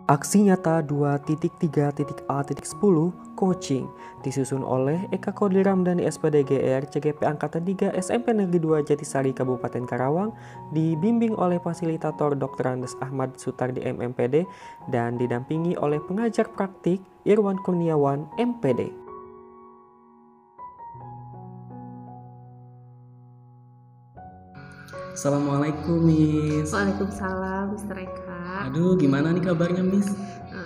Aksi nyata 2.3.A.10 Coaching disusun oleh Eka Kodri Ramdhani SPDGR CGP Angkatan 3 SMP Negeri 2 Jatisari Kabupaten Karawang, dibimbing oleh fasilitator Dr. Andes Ahmad Sutardi MMPD dan didampingi oleh pengajar praktik Irwan Kurniawan MPD. Assalamualaikum Miss. Waalaikumsalam Mr. Eka. Aduh, gimana nih kabarnya Miss?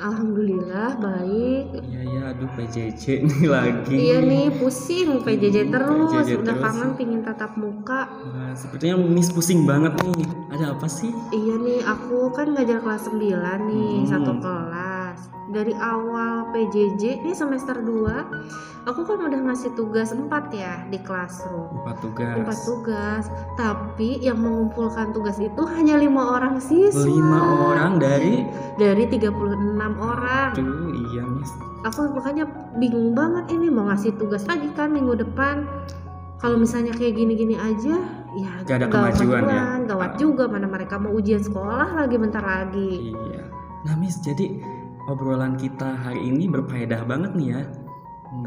Alhamdulillah baik. Iya, aduh PJJ nih lagi. Iya nih pusing PJJ terus. PJJ Udah terus. kangen pingin tatap muka. Nah, sepertinya Miss pusing banget nih. Ada apa sih? Iya nih, aku kan ngajar kelas 9 nih, satu kelas. Dari awal PJJ nih semester 2, aku kan udah ngasih tugas 4 ya di classroom. 4 tugas. 4 tugas, tapi yang mengumpulkan tugas itu hanya 5 orang siswa. 5 orang dari 36 orang. Aduh, iya Miss. Aku makanya bingung banget ini mau ngasih tugas lagi kan minggu depan. Kalau misalnya kayak gini-gini aja, ya Gak ada kemajuan ya. Gawat juga, mana mereka mau ujian sekolah lagi bentar lagi. Iya. Nah Miss, jadi obrolan kita hari ini berfaedah banget nih ya.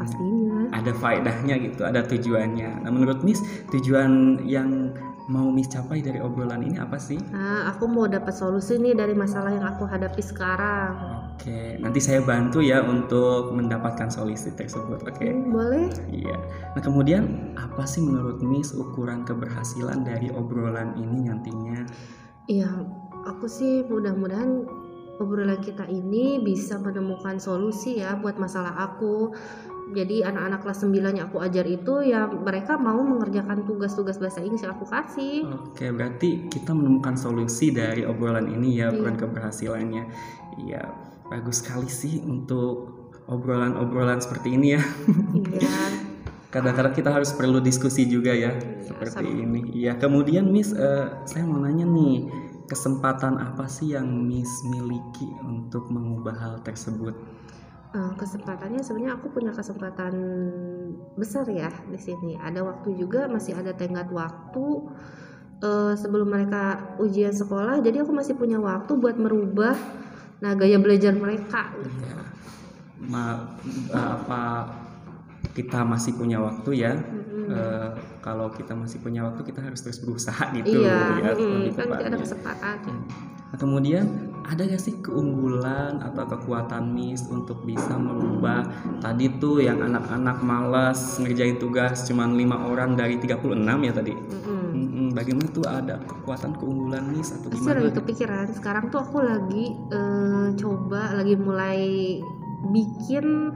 Pastinya. Ada faedahnya gitu, ada tujuannya. Nah menurut Miss, tujuan yang mau Miss capai dari obrolan ini apa sih? Nah, aku mau dapat solusi nih dari masalah yang aku hadapi sekarang. Oke, nanti saya bantu ya untuk mendapatkan solusi tersebut. Oke. Boleh? Iya. Nah kemudian apa sih menurut Miss ukuran keberhasilan dari obrolan ini nantinya? Iya, aku sih mudah-mudahan obrolan kita ini bisa menemukan solusi ya buat masalah aku. Jadi anak-anak kelas 9 yang aku ajar itu ya mereka mau mengerjakan tugas-tugas bahasa Inggris yang aku kasih. Oke, berarti kita menemukan solusi dari obrolan ini ya, ukuran keberhasilannya. Iya, bagus sekali sih untuk obrolan-obrolan seperti ini ya. Iya. Kadang-kadang kita harus perlu diskusi juga ya, seperti ini. Iya, kemudian Miss, saya mau nanya nih, kesempatan apa sih yang Miss miliki untuk mengubah hal tersebut? Kesempatannya sebenarnya aku punya kesempatan besar ya di sini. Ada waktu juga, masih ada tenggat waktu sebelum mereka ujian sekolah. Jadi aku masih punya waktu buat merubah gaya belajar mereka. Ya. Kita masih punya waktu ya. Kalau kita masih punya waktu, kita harus terus berusaha gitu. Iya, lebih kan tepatnya. ada kesempatan. Nah, kemudian ada gak sih keunggulan atau kekuatan Miss untuk bisa merubah tadi tuh yang anak-anak malas ngerjain tugas cuman 5 orang dari 36 ya tadi. Bagaimana tuh, ada kekuatan keunggulan Miss atau Pasti gimana? lagi kepikiran. Sekarang tuh aku lagi lagi mulai bikin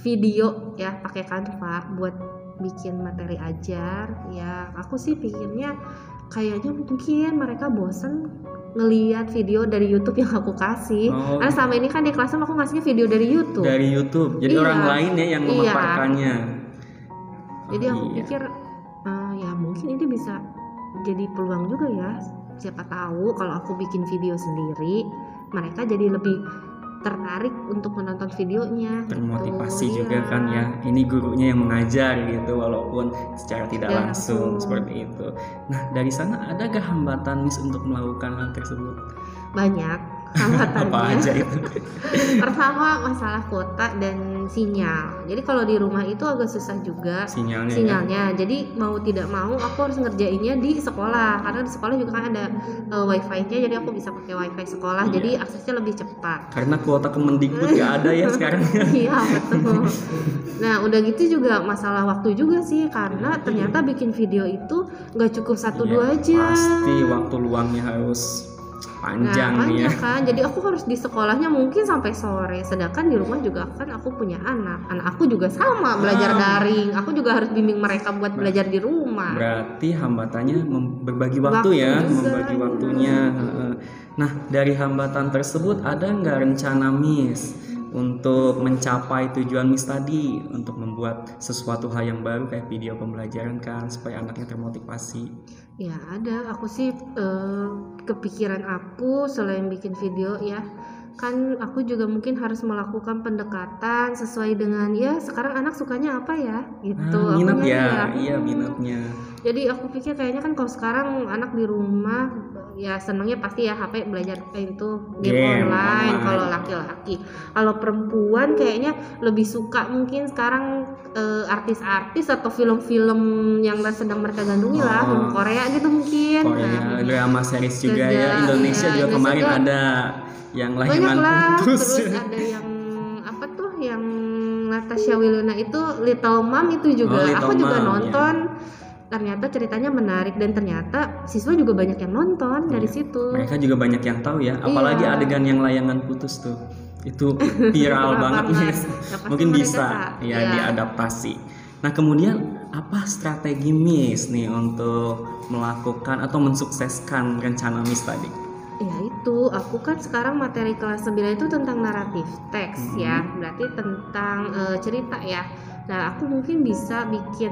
video ya pakai Canva buat bikin materi ajar. Ya aku sih pikirnya kayaknya mungkin mereka bosen ngelihat video dari YouTube yang aku kasih. Karena selama ini kan di kelas aku ngasihnya video dari YouTube. Dari YouTube. Jadi orang lain ya yang memaparkannya. Jadi aku pikir ya mungkin ini bisa jadi peluang juga ya. Siapa tahu kalau aku bikin video sendiri, mereka jadi lebih tertarik untuk menonton videonya. Termotivasi juga kan ya. Ini gurunya yang mengajar gitu, walaupun secara tidak langsung seperti itu. Nah dari sana ada gak hambatan Miss untuk melakukan hal tersebut? Banyak hambatannya. Apa aja itu? Pertama masalah kuota dan sinyal. Jadi kalau di rumah itu agak susah juga sinyalnya. Jadi mau tidak mau aku harus ngerjainnya di sekolah, karena di sekolah juga kan ada wifi-nya. Jadi aku bisa pakai wifi sekolah. Jadi aksesnya lebih cepat. Karena kuota Kemendikbud gak ada ya sekarang. Iya betul. Nah udah gitu juga masalah waktu juga sih, karena ternyata bikin video itu gak cukup 1-2 jam. Pasti waktu luangnya harus panjang nih ya. Kan jadi aku harus di sekolahnya mungkin sampai sore, sedangkan di rumah juga kan aku punya anak aku juga sama belajar daring, aku juga harus bimbing mereka buat belajar di rumah. Berarti hambatannya berbagi waktu ya, membagi waktunya. Nah dari hambatan tersebut ada nggak rencana Miss untuk mencapai tujuan Miss tadi, untuk membuat sesuatu hal yang baru kayak video pembelajaran kan, supaya anaknya termotivasi? Ya ada, aku sih kepikiran aku selain bikin video ya, kan aku juga mungkin harus melakukan pendekatan sesuai dengan ya sekarang anak sukanya apa ya gitu. Minat ya, iya minatnya. Jadi aku pikir kayaknya kan kalau sekarang anak di rumah ya senangnya pasti ya HP belajar itu game Game online online. kalau laki-laki. Kalau perempuan kayaknya lebih suka mungkin sekarang artis-artis atau film-film yang sedang mereka gandungi lah, film Korea gitu mungkin. Korea, Nah, drama series juga Kerja, ya. Indonesia iya, juga Indonesia kemarin juga ada yang banyak layangan lah. putus. Terus ada yang apa tuh yang Natasha Wilona itu Little Mom itu juga Little aku juga Mom, nonton. Ternyata ceritanya menarik dan ternyata siswa juga banyak yang nonton dari situ. Mereka juga banyak yang tahu ya, apalagi Iya. adegan yang layangan putus tuh. Itu viral banget nih. Ya, pasti Mungkin mereka bisa ya iya. diadaptasi. Nah, kemudian apa strategi Miss nih untuk melakukan atau mensukseskan rencana Miss tadi? Ya itu, aku kan sekarang materi kelas 9 itu tentang naratif teks ya, berarti tentang cerita ya. Nah, aku mungkin bisa bikin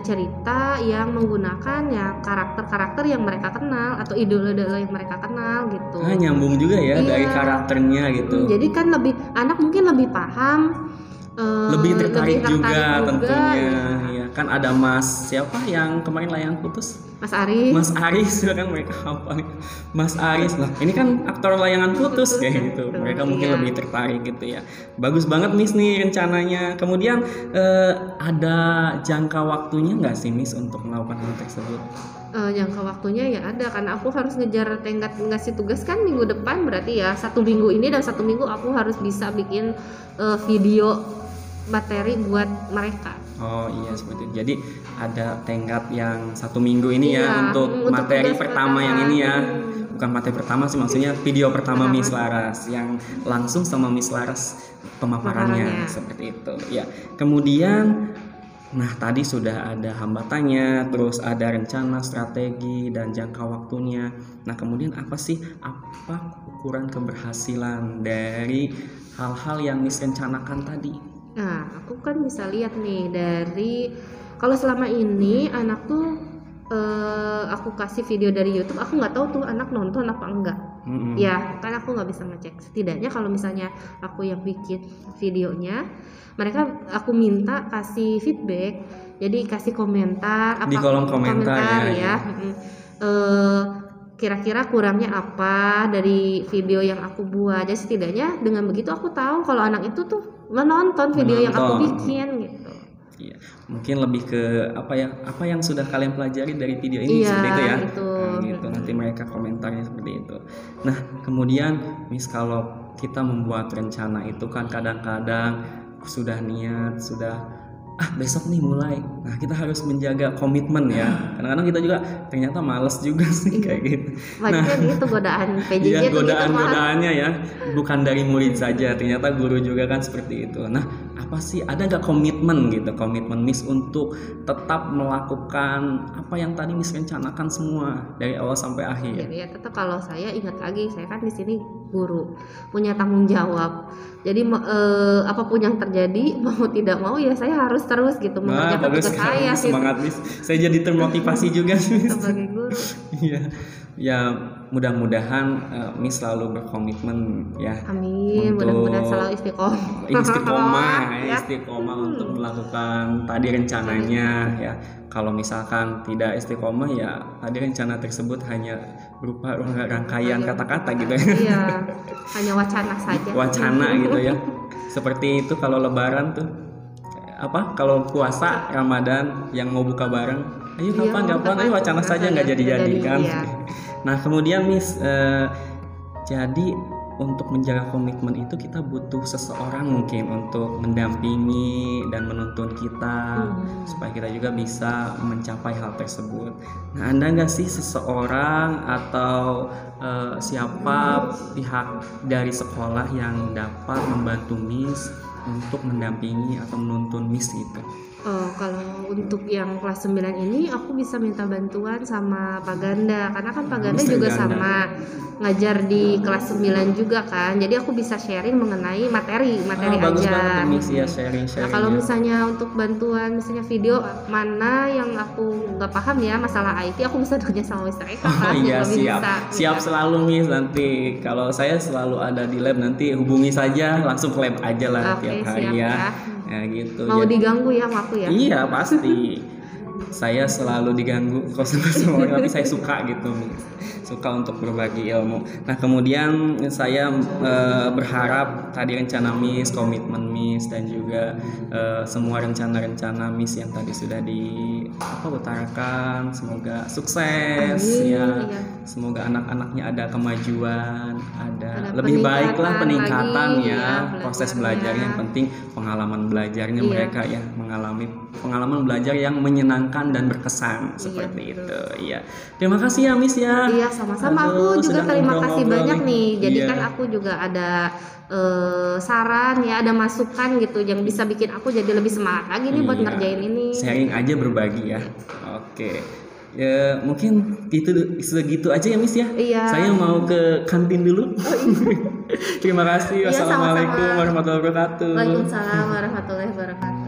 cerita yang menggunakan ya karakter-karakter yang mereka kenal atau idola-idola yang mereka kenal gitu. Nyambung juga ya Iya. dari karakternya gitu. Jadi kan anak mungkin lebih paham, Lebih tertarik juga tentunya. gitu. Ya, kan ada Mas siapa yang kemarin layangan putus? Mas Ari. Mas Aris kan mereka apa nih? Mas Aris lah. Ini kan aktor layangan putus kayak gitu. Mereka mungkin Iya. lebih tertarik gitu ya. Bagus banget Miss nih rencananya. Kemudian ada jangka waktunya nggak sih Miss untuk melakukan hal tersebut? Jangka waktunya ya ada, karena aku harus ngejar tenggat ngasih tugas kan minggu depan, berarti ya 1 minggu ini dan 1 minggu aku harus bisa bikin video materi buat mereka. Oh iya seperti itu. Jadi ada tenggat yang 1 minggu ini ya Iya, untuk materi tugas pertama yang ini ya. Hmm. Bukan materi pertama sih, maksudnya video pertama Miss Laras yang langsung sama Miss Laras pemaparannya seperti itu. Ya. Kemudian nah tadi sudah ada hambatannya, terus ada rencana, strategi dan jangka waktunya. Nah, kemudian apa ukuran keberhasilan dari hal-hal yang Miss rencanakan tadi? Nah, aku kan bisa lihat nih dari kalau selama ini anak tuh aku kasih video dari YouTube, aku nggak tahu tuh anak nonton apa enggak. Ya, kan aku nggak bisa ngecek. Setidaknya kalau misalnya aku yang bikin videonya, aku minta kasih feedback, jadi kasih komentar Di kolom komentar ya. Kira-kira kurangnya apa dari video yang aku buat. Jadi setidaknya dengan begitu aku tahu kalau anak itu tuh menonton video yang aku bikin gitu. Iya, mungkin lebih ke apa yang sudah kalian pelajari dari video ini Iya, seperti itu ya. itu. Nah, gitu. Nanti mereka komentarnya seperti itu. Nah, kemudian Miss kalau kita membuat rencana itu kan kadang-kadang sudah niat, sudah besok nih mulai. Nah, kita harus menjaga komitmen ya. Kadang-kadang kita juga ternyata males juga sih kayak gitu. Banyaknya gitu godaan PJJ Ya, tuh godaan-godaannya ya, bukan dari murid saja, ternyata guru juga kan seperti itu. Nah, apa sih, ada nggak komitmen Miss untuk tetap melakukan apa yang tadi Miss rencanakan semua dari awal sampai akhir? Ya, tetap kalau saya ingat lagi, saya kan di sini guru, punya tanggung jawab. Jadi apapun yang terjadi, mau tidak mau ya saya harus terus gitu mengerjakan Bagus tugas saya gitu. semangat Miss. Saya jadi termotivasi juga Miss. Sebagai guru. Iya. Ya, mudah-mudahan Miss selalu berkomitmen ya. Amin, untuk mudah-mudahan selalu istiqomah. Istiqomah untuk melakukan tadi rencananya ya. Kalau misalkan tidak istiqomah ya tadi rencana tersebut hanya berupa rangkaian kata-kata gitu ya. Iya, hanya wacana saja. Wacana gitu ya. Seperti itu kalau lebaran tuh kalau puasa Ramadan yang mau buka bareng, ayo kapan ayo wacana saja nggak jadi kan. Iya. Nah, kemudian Miss jadi untuk menjaga komitmen itu kita butuh seseorang mungkin untuk mendampingi dan menuntun kita supaya kita juga bisa mencapai hal tersebut. Nah, ada nggak sih seseorang atau siapa pihak dari sekolah yang dapat membantu Miss untuk mendampingi atau menuntun Miss gitu? Kalau untuk yang kelas 9 ini aku bisa minta bantuan sama Pak Ganda, karena kan Pak Ganda juga sama ngajar di kelas 9 juga kan, jadi aku bisa sharing mengenai materi bagus ajar. banget Miss ya, sharing. Nah, kalau misalnya untuk bantuan misalnya video mana yang aku nggak paham ya masalah IT, aku bisa tanya sama Mr. Eka kan. Iya, siap selalu Miss. Nanti kalau saya selalu ada di lab, nanti hubungi saja langsung ke lab aja lah tiap hari ya. Ya gitu. Mau diganggu ya sama aku ya? Iya pasti. Saya selalu diganggu kalau sama orang, tapi saya suka gitu. suka untuk berbagi ilmu. Nah kemudian saya berharap tadi rencana Miss, komitmen Miss, dan juga semua rencana-rencana Miss yang tadi sudah utarakan semoga sukses. Amin, ya. iya. Semoga anak-anaknya ada kemajuan, ada Ada lebih baiklah peningkatan peningkatan lagi, ya, ya, proses belajarnya. belajarnya. Yang penting pengalaman belajarnya Iya. mereka ya mengalami pengalaman belajar yang menyenangkan dan berkesan seperti betul. itu. Iya. Terima kasih ya Miss ya. Iya, sama-sama. Aduh, Aku juga sudah terima kasih ngobrol-ngobrol banyak nih. Jadi Iya. kan aku juga ada saran ya, ada masukan gitu yang bisa bikin aku jadi lebih semangat lagi nih buat Iya. ngerjain ini. Sharing aja berbagi ya. Oke. Ya mungkin itu segitu aja ya Miss ya. Iya. Saya mau ke kantin dulu. Terima kasih. Iya, Wassalamualaikum sama-sama. warahmatullahi wabarakatuh. Waalaikumsalam warahmatullahi wabarakatuh.